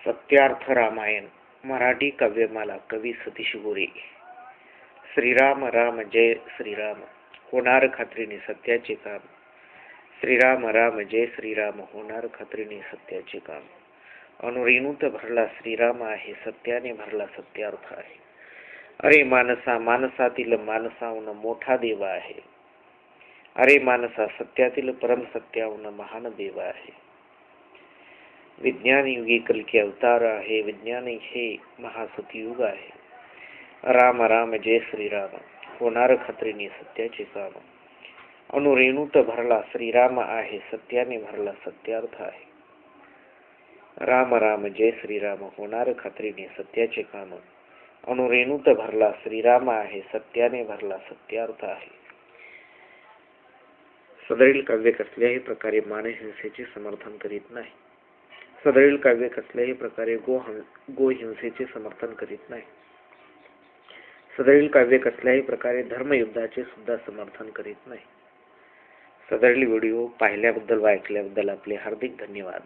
सत्यार्थ रामायण मराठी काव्यमाला कवी सतीश गोरे. श्रीराम राम जय श्रीराम होणार खात्रीने सत्याचे काम. श्रीराम राम जय श्रीराम होणार खात्रीने सत्याचे काम. अनुरेणूत भरला श्रीराम आहे, सत्याने भरला सत्यार्थ आहे. अरे मानसा मानसातील मानसाहून मोठा देव आहे. अरे मानसा सत्यातील परम सत्याहून महान देव आहे. विज्ञान युगी कल्की अवतार आहे. विज्ञान हे महासतयुग आहे. राम राम जय श्रीराम होणार खात्रीने सत्याचे काम. अनुरेणूत भरला श्रीराम आहे, सत्याने भरला सत्यार्थ आहे. राम राम जय श्रीराम होणार खात्रीने सत्याचे काम. अनुरेणूत भरला श्रीराम आहे, सत्याने भरला सत्यार्थ आहे. सदरील काव्य कसल्याही प्रकारे मानहिंसेचे समर्थन करीत नाही. सदरील काव्य कसल्याही प्रकारे गोहिंसेचे समर्थन करीत नाही. सदरील काव्य कसल्याही प्रकारे धर्मयुद्धाचे सुद्धा समर्थन करीत नाही. सदरील व्हिडिओ पाहिल्याबद्दल व ऐकल्याबद्दल आपले हार्दिक धन्यवाद.